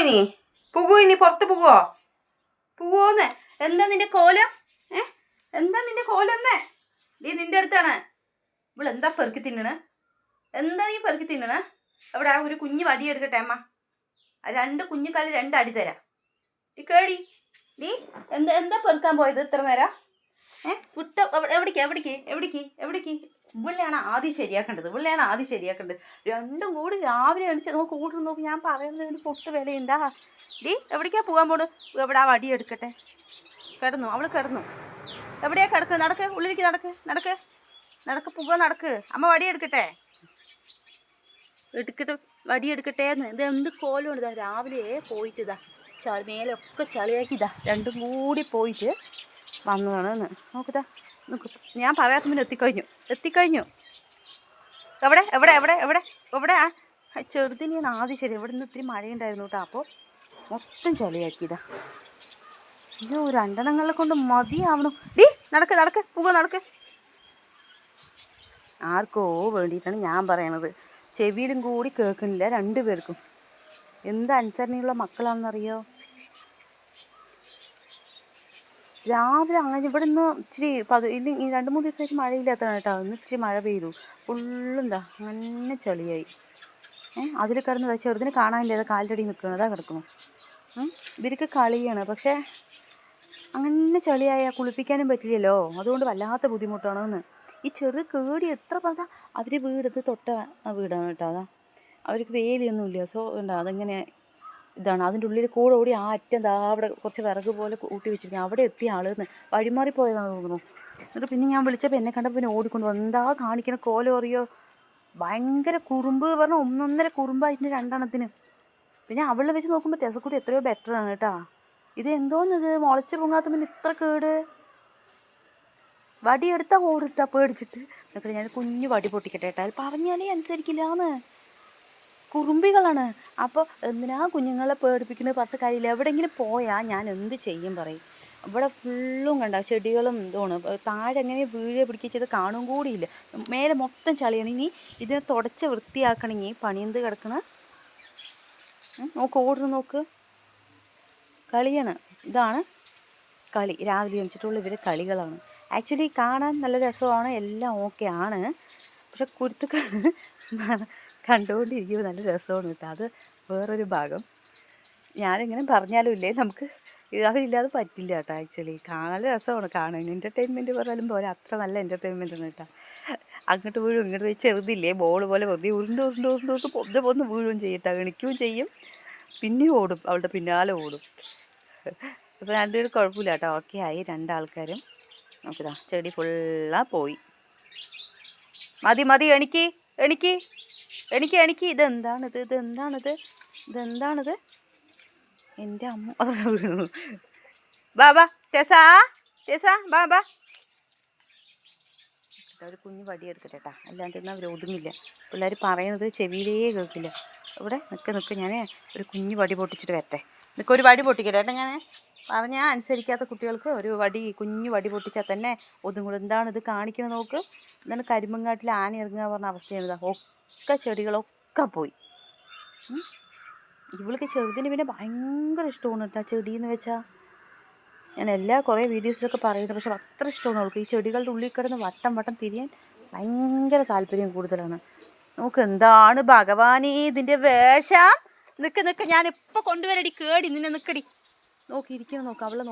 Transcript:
ഇനി പോകുമോ? ഇനി പുറത്ത് പോകുമോ? പോവോന്ന്? എന്താ നിന്റെ കോലം? എന്താ നിന്റെ കോലൊന്ന്? നീ നിന്റെ അടുത്താണ്. ഇവളെന്താ പെറുക്കി തിന്നണ? എന്താ നീ പെറുക്കി തിന്നണ? അവിടെ ആ ഒരു കുഞ്ഞ് വടി എടുക്കട്ടെ അമ്മ. രണ്ട് കുഞ്ഞുകാല് 2 അടി തരാം. ഈ കേടി നീ എന്താ പെറുക്കാൻ പോയത് ഇത്ര നേരം? വിട്ട എവിടേക്ക്? ഇവിടെയാണ് ആദ്യം ശരിയാക്കേണ്ടത്. രണ്ടും കൂടി രാവിലെ എണിച്ച് നോക്ക്. ഞാൻ പറയുന്നതിന് പൊട്ട് വിലയുണ്ടാ? ഡീ എവിടേക്കാ പോകാൻ പോണ്? എവിടെ ആ വടി എടുക്കട്ടെ. അവള് കിടന്നു. എവിടെയാ കിടക്ക്? നടക്ക്, ഉള്ളിലേക്ക് നടക്ക്, പോകാൻ നടക്ക്. അമ്മ വടി എടുക്കട്ടെ. വടി എടുക്കട്ടേന്ന്. ഇത് എന്ത് കോലമാണ് ഇതാ. രാവിലെ പോയിട്ട് ഇതാ മേലൊക്കെ ചളിയാക്കിതാ. രണ്ടും കൂടി പോയിട്ട് വന്നതാണെന്ന്. നോക്ക്. ഞാൻ പറയാത്ത മുന്നേ എത്തിക്കഴിഞ്ഞു. എവിടെ ആ ചെറുതിനെയാണ് ആദ്യം ശരി. ഇവിടെ നിന്ന് ഇത്തിരി മഴയുണ്ടായിരുന്നു കേട്ടോ. അപ്പോൾ മൊത്തം ചളിയാക്കിയതാ. അയ്യോ, 2 എണ്ണങ്ങളെ കൊണ്ട് മതിയാവണം. ഡീ നടക്ക്, നടക്ക്. ആർക്കോ വേണ്ടിയിട്ടാണ് ഞാൻ പറയണത്. ചെവിയിലും കൂടി കേൾക്കണില്ല 2 പേർക്കും. എന്ത് അനുസരണയുള്ള മക്കളാണെന്നറിയോ. രാവിലെ അങ്ങനെ ഇവിടെ നിന്ന് ഇച്ചിരി 2-3 ദിവസമായിട്ട് മഴയില്ലാത്തതാണ് കേട്ടോ. ഇന്ന് ഇച്ചിരി മഴ പെയ്തു. ഫുള്ളെന്താ അങ്ങനെ ചളിയായി. അതിൽ കിടന്നതാ. ചെറുതിന് കാണാനില്ല. അത് കാലിൻ്റെ അടിയിൽ നിൽക്കണതാ കിടക്കുന്നു. ഇവർക്ക് കളിയാണ്. പക്ഷേ അങ്ങനെ ചളിയായാൽ കുളിപ്പിക്കാനും പറ്റില്ലല്ലോ. അതുകൊണ്ട് വല്ലാത്ത ബുദ്ധിമുട്ടാണെന്ന്. ഈ ചെറു കേടി എത്ര പറഞ്ഞാൽ അവർ വീടത് തൊട്ട വീടാണ് കേട്ടോ. അതാ അവർക്ക് വേലിയൊന്നുമില്ല. സോ ഉണ്ടോ അതിങ്ങനെ ഇതാണ്. അതിൻ്റെ ഉള്ളിൽ കൂടെ ഓടി ആ അറ്റം അവിടെ കുറച്ച് വിറക് പോലെ കൂട്ടി വെച്ചിരിക്കുക. അവിടെ എത്തിയ ആളെന്ന് വഴിമാറിപ്പോയതാണെന്ന് തോന്നുന്നു. എന്നിട്ട് പിന്നെ ഞാൻ വിളിച്ചപ്പോൾ എന്നെ കണ്ടപ്പോൾ പിന്നെ ഓടിക്കൊണ്ട് എന്താ കാണിക്കണ കോലം അറിയോ. ഭയങ്കര കുറുമ്പ് പറഞ്ഞാൽ 1.5 കുറുമ്പായിട്ടുണ്ട് 2 എണ്ണത്തിന്. പിന്നെ അവളെ വെച്ച് നോക്കുമ്പോൾ ടെസക്കൂടി എത്രയോ ബെറ്ററാണ് കേട്ടോ. ഇത് എന്തോന്നത് മുളച്ച് പൊങ്ങാത്ത പിന്നെ ഇത്ര കേട്. വടിയെടുത്താൽ ഓടിട്ടാ പേടിച്ചിട്ട്. എന്നിട്ട് ഞാൻ കുഞ്ഞു വടി പൊട്ടിക്കട്ടെ കേട്ടോ. അത് പറഞ്ഞാലേ അനുസരിക്കില്ലാന്ന്. കുറുമ്പികളാണ്. അപ്പോൾ എന്തിനാ കുഞ്ഞുങ്ങളെ പേടിപ്പിക്കുന്നത്? 10 കാര്യമില്ല. എവിടെയെങ്കിലും പോയാൽ ഞാൻ എന്ത് ചെയ്യും പറയും. ഇവിടെ ഫുള്ളും കണ്ട ചെടികളും ഇതാണ്. താഴെ എങ്ങനെ വീഴ പിടിക്കിച്ചത് കാണും കൂടിയില്ല. മേലെ മൊത്തം ചളിയാണ്. ഇനി ഇതിനെ തുടച്ച് വൃത്തിയാക്കണമെങ്കിൽ പണിയെന്ത് കിടക്കണ. നോക്ക് കളിയാണ്. ഇതാണ് കളി. രാവിലെ എണിച്ചിട്ടുള്ള ഇവരെ കളികളാണ്. ആക്ച്വലി കാണാൻ നല്ല രസമാണ്. എല്ലാം ഓക്കെ ആണ്. പക്ഷെ കുരുത്തുക്കൾ കണ്ടുകൊണ്ടിരിക്കുമ്പോൾ നല്ല രസമാണ് കേട്ടോ. അത് വേറൊരു ഭാഗം. ഞാനിങ്ങനെ പറഞ്ഞാലും ഇല്ലേ, നമുക്ക് അവരില്ലാതെ പറ്റില്ല കേട്ടോ. ആക്ച്വലി നല്ല രസമാണ് കാണാൻ. എൻ്റർടൈൻമെൻറ്റ് പറഞ്ഞാലും പോലെ അത്ര നല്ല എൻ്റർടൈൻമെൻറ്റാണ് കേട്ടോ. അങ്ങോട്ട് വീഴും ഇങ്ങോട്ട് പോയി. ചെറുതില്ലേ ബോൾ പോലെ വെറുതെ ഉരുണ്ട് പൊന്ന് വീഴുകയും ചെയ്യും കേട്ടോ. എണിക്കുകയും ചെയ്യും. പിന്നെയും ഓടും. അവളുടെ പിന്നാലെ ഓടും. അപ്പോൾ 2 പേരും കുഴപ്പമില്ല കേട്ടോ. ഓക്കെ ആയി 2 ആൾക്കാരും. നോക്കിതാ ചെടി ഫുള്ളാ പോയി. മതി എണിക്ക്. ഇതെന്താണിത്? എൻ്റെ അമ്മ വീണു. ബാ ടെസാ ബാ. ഒരു കുഞ്ഞ് വടി എടുക്കട്ടെ കേട്ടോ. അല്ലാണ്ടിരുന്നാൽ അവർ ഒതുങ്ങില്ല. പിള്ളേർ പറയുന്നത് ചെവിയിലേ കേൾക്കില്ല. ഇവിടെ നിൽക്ക് ഞാൻ ഒരു കുഞ്ഞ് വടി പൊട്ടിച്ചിട്ട് വരട്ടെ. ഒരു വടി പൊട്ടിക്കട്ടെ കേട്ടോ. ഞാൻ പറഞ്ഞാൽ അനുസരിക്കാത്ത കുട്ടികൾക്ക് ഒരു കുഞ്ഞു വടി പൊട്ടിച്ചാൽ തന്നെ ഒതുങ്ങൂടും. എന്താണിത് കാണിക്കുന്നത് നോക്ക്. എന്താണ് കരിമ്പങ്കാട്ടിൽ ആന ഇറങ്ങുക പറഞ്ഞ അവസ്ഥയാണ്. ഇതാ ഒക്കെ ചെടികളൊക്കെ പോയി. ഇവൾക്ക് ചെറുതിന് പിന്നെ ഭയങ്കര ഇഷ്ടമാണ് കേട്ടോ ചെടിയെന്ന് വെച്ചാൽ. ഞാൻ കുറേ വീഡിയോസിലൊക്കെ പറയുന്നത്. പക്ഷെ അത്ര ഇഷ്ടമാണ് അവൾക്ക്. ഈ ചെടികളുടെ ഉള്ളിൽ കിടന്ന് വട്ടം തിരിയാൻ ഭയങ്കര താല്പര്യം കൂടുതലാണ്. നമുക്ക് എന്താണ് ഭഗവാനേ ഇതിൻ്റെ വേഷം. നിൽക്ക് ഞാനിപ്പോൾ കൊണ്ടുവരടി കേടി. നിന്നെ നിൽക്കടി. നോക്കിയിരിക്കണം. അവളെ